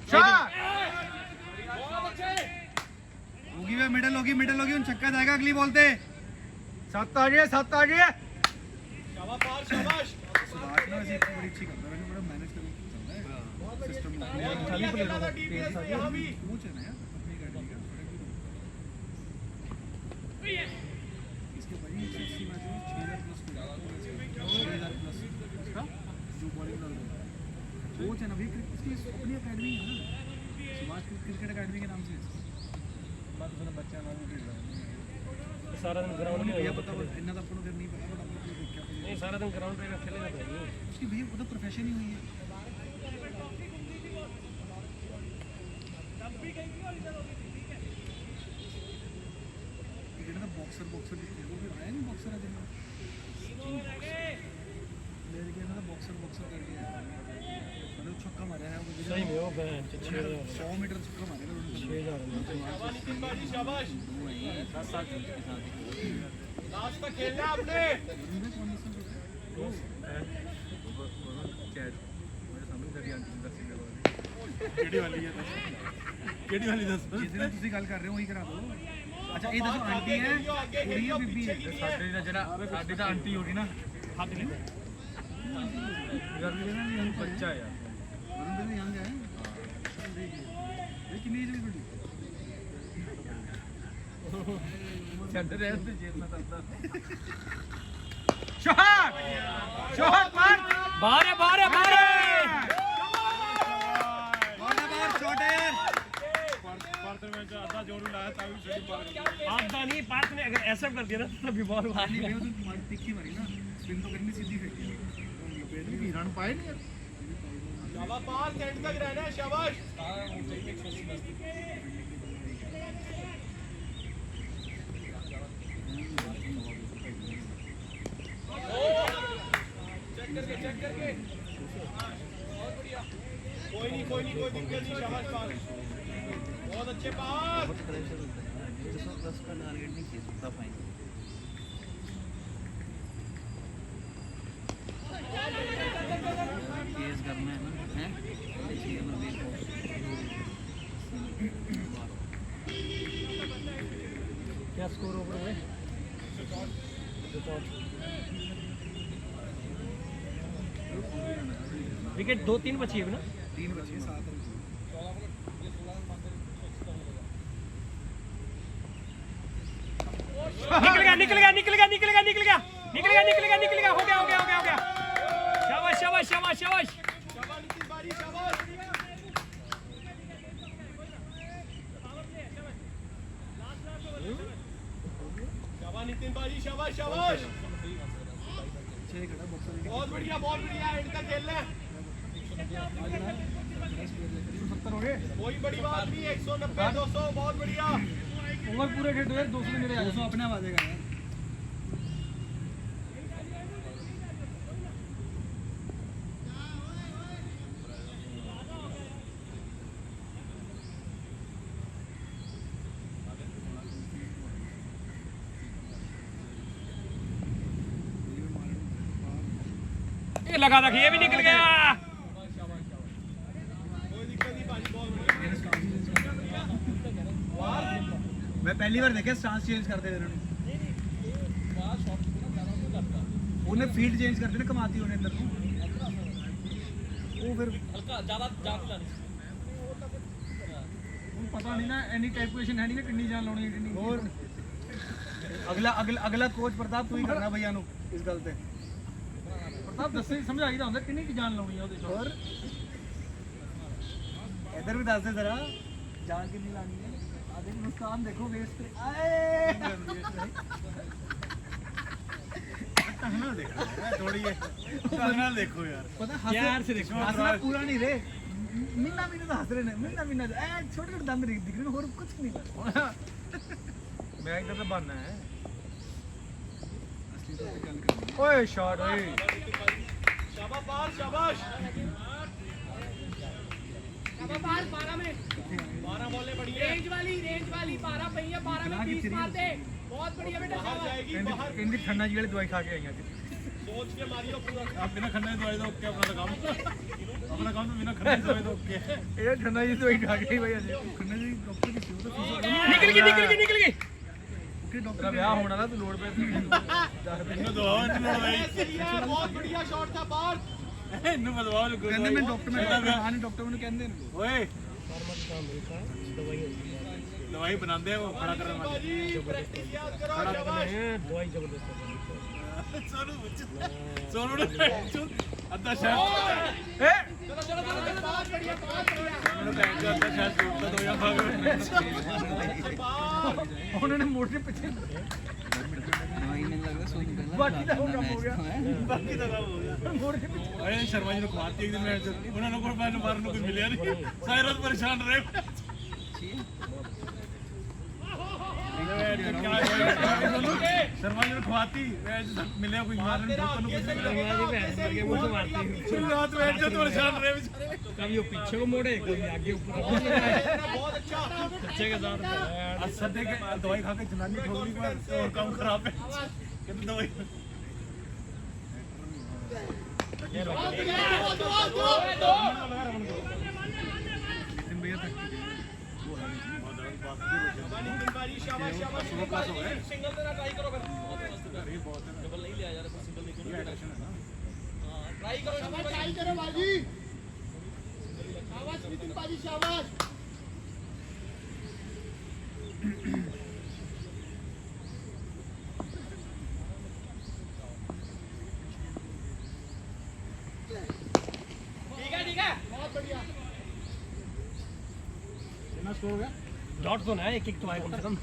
शॉट बहुत अच्छे होगी वे मिडल होगी उन छक्का जाएगा अगली बॉल पे 7 आ गए शाबाश शाबाश सुभाष ना ऐसी बड़ी अच्छी करता है बड़ा मैनेज करके चलता है सिस्टम खाली प्लेयर का टीपीएस यहां भी कोच है ना यार अपनी अकेडमी का इसके भाई 180 मैच में 6000 प्लस 6000 प्लस उसका जो बॉलिंग डाल रहा है कोच है ना भाई इसकी अपनी अकेडमी है ना सुभाष क्रिकेट अकेडमी के नाम से बात सुना बच्चा नाम खेल रहा है सारा दिन ग्राउंड में भैया पता इतना तो अपन को नहीं पता बट अपन को देखा नहीं सारा दिन ग्राउंड पे खेलेगा तो उसकी भैया वो तो प्रोफेशन ही हुई है ਜਿਹੜਾ ਤਾਂ ਬਾਕਸਰ ਦੀ ਖੇਡ ਉਹ ਹੈ ਨਹੀਂ ਬਾਕਸਰ ਆ ਜਿੰਨਾ ਮੇਰੇ ਕੇ ਨਾ ਬਾਕਸਰ ਕਰਕੇ ਆਇਆ मतलब छक्का मारा है वो सही में वो बेंच 6000 100 मीटर छक्का मारेगा 6000 शाबाश नितिन भाई शाबाश 7-7 के साथ लास्ट तक खेलना आपने ਕਿਹੜੀ ਵਾਲੀ ਦੱਸ ਜਿਹਦੇ ਨਾਲ ਤੁਸੀਂ ਗੱਲ ਕਰ ਰਹੇ ਹੋ ਉਹੀ ਕਰਾ ਦਿਓ ਅੱਛਾ ਇਹ ਦੱਸੋ ਆਂਟੀ ਹੈ ਕੁੜੀ ਹੈ ਬੀਬੀ ਹੈ ਸਾਡੀ ਦਾ ਜਿਹੜਾ ਸਾਡੀ ਤਾਂ ਆਂਟੀ ਹੋ ਗਈ ਨਾ ਹੱਥ ਲੈ ਯਾਰ ਵੀ ਨਾ ਇਹ ਬੱਚਾ ਯਾਰ ਉਹਨਾਂ ਦੇ ਯੰਗ ਹੈ ਇਹ ਕਿੰਨੀ ਏਜ ਦੀ ਬੜੀ ਛੱਡ ਰਿਹਾ ਤੇ ਜੇਲ੍ਹ ਤਾਂ शॉट मार बाहर है बाहर शॉट है यार मैच आधा जोर लाया था भी छड़ी मार आधा नहीं, पार्थ ने अगर ऐसा कर दिया ना तभी बॉल मार नहीं वो तो मार तिखी मारी ना स्पिन तो करनी सीधी फेंकी रन पाए नहीं यार शाबाश पास एंड तक रहना है शाबाश चेक करके बहुत बढ़िया कोई नहीं कोई दिक्कत नहीं शाबाश पास बहुत अच्छे पास बहुत प्रेशर होता है 110 का टारगेट नहीं किया सकता फाइन केस करना है ना हैं देखिए ना देखो क्या स्कोर ओवर हुए? विकेट 2-3 बची है ना? 3 बचे 7 निकल गया हो गया शाबाश शाबाश नितिन बारी शाबाश नितिन बारी शाबाश बहुत बढ़िया एंड तक खेलना है कोई बड़ी बात नहीं 190 200 बहुत बढ़िया ओवर पूरे खेल 200 मेरे 200 अपने आप आ जाएगा यार ये लगा था कि ये भी निकल गया मैं पहली बार देखा स्टांस चेंज करते हुए उन्हें फील्ड चेंज करते ना कमाती उन्हें अंदर वो फिर पता नहीं ना एनी टाइप क्वेश्चन है नहीं ना कितनी जान लानी है कितनी और अगला कोच प्रताप तू ही करना भैया नु इस गल ते प्रताप दस समझ आ गया ਹੁੰਦਾ ਕਿੰਨੀ ਕੀ ਜਾਨ ਲਾਉਣੀ ਹੈ ਉਹਦੇ ਚ ਹੋਰ इधर भी दस दे जरा जान कितनी लानी है आधे नुकसान देखो वेस्ट आए कहना देखो थोड़ी है कहना देखो यार पता यार से देखो हंसना पूरा नहीं रे महीना तो हंस रहे ने महीना ए छोटे छोटे दंद दिख रहे और कुछ नहीं मैं इधर तो बनना है असली तो गल कर ओए शॉट ओए शाबाश 12 में 12 बॉलें बढ़िया रेंज वाली 12 पई है 12 में 20 मार दे बहुत बढ़िया बेटा बाहर जाएगी बाहर कहंदी ठंडा जी वाली दवाई खा के आई हैं सोच के मारियो पूरा आप बिना खन्ना की दवाई दो ओके अपना काम तो बिना खन्ना की दवाई दो ओके ये ठंडा जी दवाई खा के भाई आज खन्ना जी डॉक्टर की फीस तो निकल गई ओके डॉक्टर ब्याह होने वाला तो लोड पे इन्हों दवाओ इन्हों दवाई बहुत बढ़िया शॉट था बाहर इन्हों दवाओ कहंदे मैं डॉक्टर में हां डॉक्टर ਮੈਨੂੰ ਕਹਿੰਦੇ ਨੇ ਓਏ दवाई बनाते हैं वो खड़ा करने वाले प्रैक्टिस याद करो शाबाश दवाई जबरदस्त सोनू ने अद्धा शहर ए चलो बहुत बढ़िया मैंने बैंक का अद्धा शहर छोड़ता दो या भाग उन्होंने मोड़ के पीछे नहीं लगता सोनू पहला बाकी तो काम हो गया बाकी तो काम हो गया मोड़ के पीछे अरे शर्मा जी ने खवाती एक दिन मैच उन्होंने को मैंने मारने को मिलिया नहीं सारी रात परेशान रहे शर्मा जी ने खवाती मिले कोई मारने को पूरी रात बैठ के परेशान रहे बेचारे कभी वो पीछे को मोड़े कभी आगे ऊपर बहुत अच्छा बच्चे के साथ सदे के दवाई खा के जनानी छोड़ी पर और काम खराब है कहते दवाई नितिन भैया तक सिंगल तेरा ट्राई करो फिर डबल नहीं लिया यार सिंगल देखो ट्राई करो बाजी शाबाश नितिन बाजी शाबाश ठीक है बहुत बढ़िया कितना स्कोर हो गया डॉट जोन है, एक तो आए कम से कम।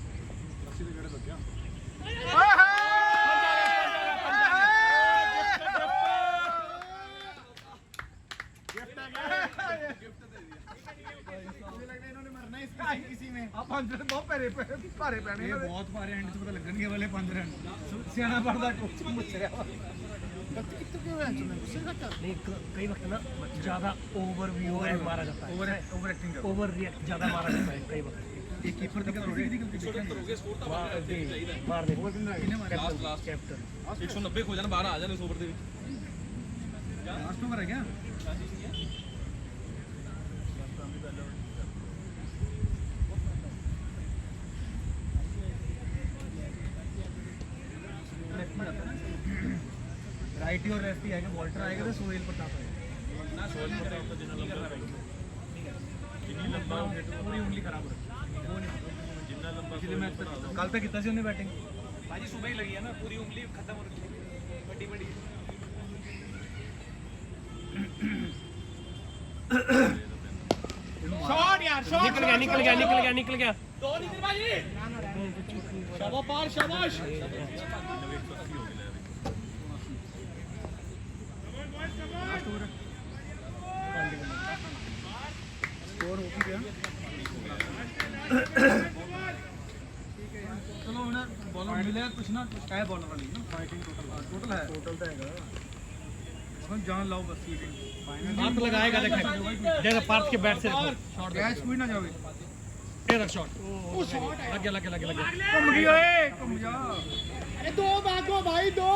ਭਾਰੇ ਪੈਣੇ ਬਹੁਤ ਭਾਰੇ ਐਂਡ ਚ ਪਤਾ ਲੱਗਣਗੇ ਵਾਲੇ 5 ਰਨ ਸਿਆਣਾ ਪੜਦਾ ਕੋਚ ਮੁੱਛ ਰਿਹਾ नहीं कई वक्त ना ज्यादा ओवर व्यू मारा जाता है, ओवर एक्टिंग ओवर रिएक्ट ज्यादा मारा जाता है कई वक्त। ਇਹ ਕੀਪਰ ਦੀ ਗੱਲ ਥੋੜੀ मारने कैप्टन 190 ਹੋ ਜਾਣ ਬਾਹਰ ਆ ਜਾਣ ਇਸ ਓਵਰ ਦੇ ਵਿੱਚ। ਲਾਸਟ ਓਵਰ ਹੈ ਕਿਆ राइटी और लेफ्टी आएगा, वॉल्टर आएगा तो सोहेल प्रताप आएगा ना सोहेल प्रताप तो जितना लंबा जितनी लंबा पूरी उंगली खराब हो जितना लंबा इसलिए मैं कल तक कितना सी उन्हें बैटिंग भाजी सुबह ही लगी है ना, पूरी उंगली खत्म हो रही है बड़ी बड़ी। शॉट यार, शॉट निकल गया निकल गया निकल गया निकल गया। दो नितिन भाई, शाबाश शाबाश। स्कोर हो गया चलो उन्हें बॉलर मिले कुछ ना कुछ है बॉलर वाली ना फाइटिंग टोटल है टोटल तो है हम जान लाओ बस फाइनल हाथ लगाएगा देखो पार्थ के बैट से शॉट कैच कोई ना जावे तेरा शॉट लग गया लग गया लग गया। घूम गई ओए घूम जा अरे दो भागो भाई, दो।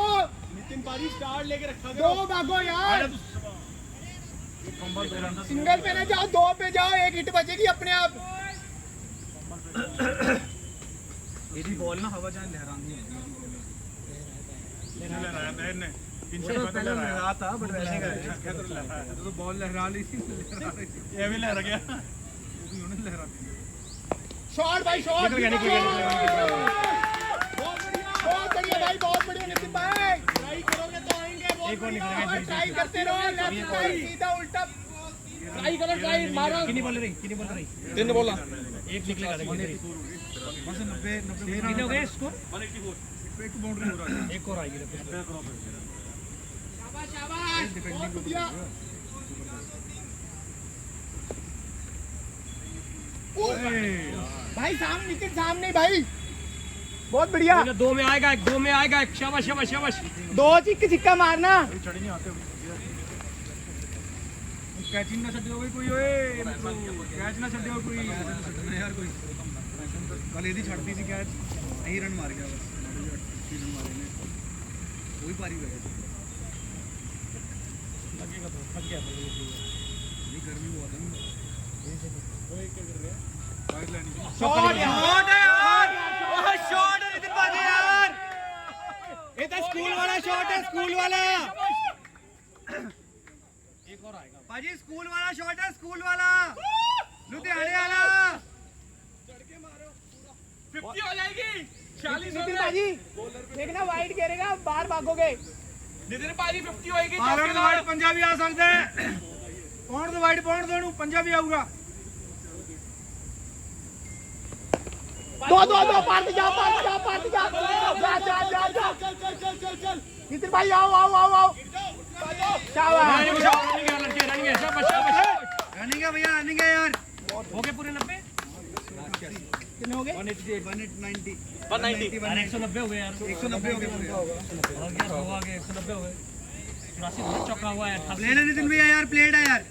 नितिन भाई स्टार लेके रखा, दो भागो यार। सिंगल पे ना जाओ, दो पे जाओ, एक हिट बचेगी अपने आप। ਇਹਦੀ ਬॉल ਨਾ ਹਵਾ ਜਾਨ ਲਹਿਰਾਉਂਦੀ ਹੈ लहराया था इन्हें चलो पहले लहरा था बट वैसे कर तो बॉल लहरा ली थी ये भी लहरा गया, वो भी उन्हें लहरा दी शॉट भाई, शॉट। निकल गया निकल गया। बहुत बढ़िया भाई, बहुत बढ़िया नितिन भाई। ट्राई करोगे तो आएंगे। एक और निकल गया। ट्राई करते रहो, लेफ्ट राइट सीधा उल्टा। ट्राई करो, ट्राई मारो। कितनी बॉल रही, कितनी बॉल रही? 3 बोला एक निकलेगा देखो। बस 90 कितने हो गए स्कोर? 184 एक बाउंड्री हो रहा है एक और आएगी शाबाश शाबाश, बहुत बढ़िया। भाई सामने, नितिन सामने भाई, बहुत बढ़िया। दो में आएगा एक, दो में आएगा एक। शाबाश शाबाश शाबाश। दो छिक्का मारना। चढ़ी नहीं आते कैचिंग ना छड्डियो कोई ओए कैच ना छड्डियो कोई छड्डना यार कोई कल ਇਹਦੀ ਛੱਡਦੀ ਸੀ ਕੈਚ ਨਹੀਂ ਰਨ ਮਾਰ ਗਿਆ ਬਸ 80 ਰਨ ਮਾਰੇ ਨੇ ਉਹੀ ਪਾਰੀ ਹੋ ਗਿਆ लगेगा तो थक गया ਨਹੀਂ ਗਰਮੀ ਬਹੁਤ ਹੈ ओए क्या कर रहा है फाइट लेनी शॉट यार, ओह शॉट है नितिन भाई यार, ये तो स्कूल वाला शॉट है, स्कूल वाला। एक और आएगा। पाजी स्कूल वाला शॉट है, स्कूल वाला लुधियाने वाला 50 हो जाएगी 46 नितिन भाई देखना, वाइड गिरेगा, बाहर भागोगे। नितिन भाजी 50 होएगी। पारण वाइड पंजाबी आ सकते हैं पौंड वाइड पौंड दोनों पंजाबी आऊगा दो दो दो, पार्ट जा पार्ट जा पार्ट जा, जा जा जा जा, चल चल चल चल चल। नितिन भाई आओ आओ आओ आओ, शाबाश। रनिंग है लड़के, रनिंग है। शाबाश शाबाश। रनिंग है भैया, रनिंग है यार हो गए पूरे 90? कितने हो गए? 190 यार 190 हो गए यार। 190 हो गए पूरे हो गया, 2 आ गए, 190 हो गए। 84 बहुत चौका हुआ है। प्लेट है नितिन भैया यार, प्लेट है यार